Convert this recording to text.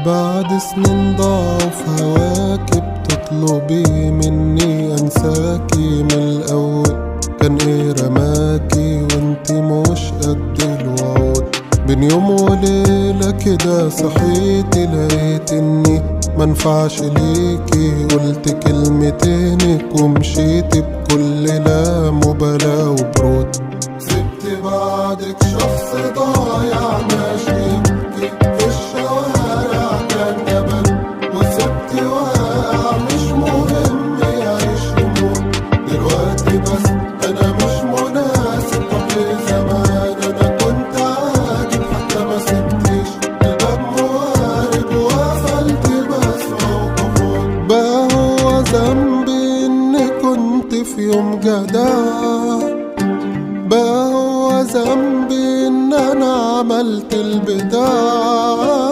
بعد سنين ضاعوا في هواكي بتطلبي مني انساكي من الاول. كان ايه رماكي وانتي مش قد الوعود؟ بين يوم وليلة كده صحيتي لقيت اني منفعش ليكي. قلت كلمتينك ومشيتي بكل لا مبالاة وبرود. سبت بعدك شخص ضايع ماشي يبكي في الشوارع كان جبل، وسبت واقع مش مهم يعيش يموت. دلوقتي بس انا مش مناسب. طب ليه زمان انا كنت عاجب حتى ما سبتيش الباب موارب وقفلت بسمع وقفول. بقى هو ذنبي اني كنت في يوم جدع؟ بقى هو ذنبي ان انا عملت البداع؟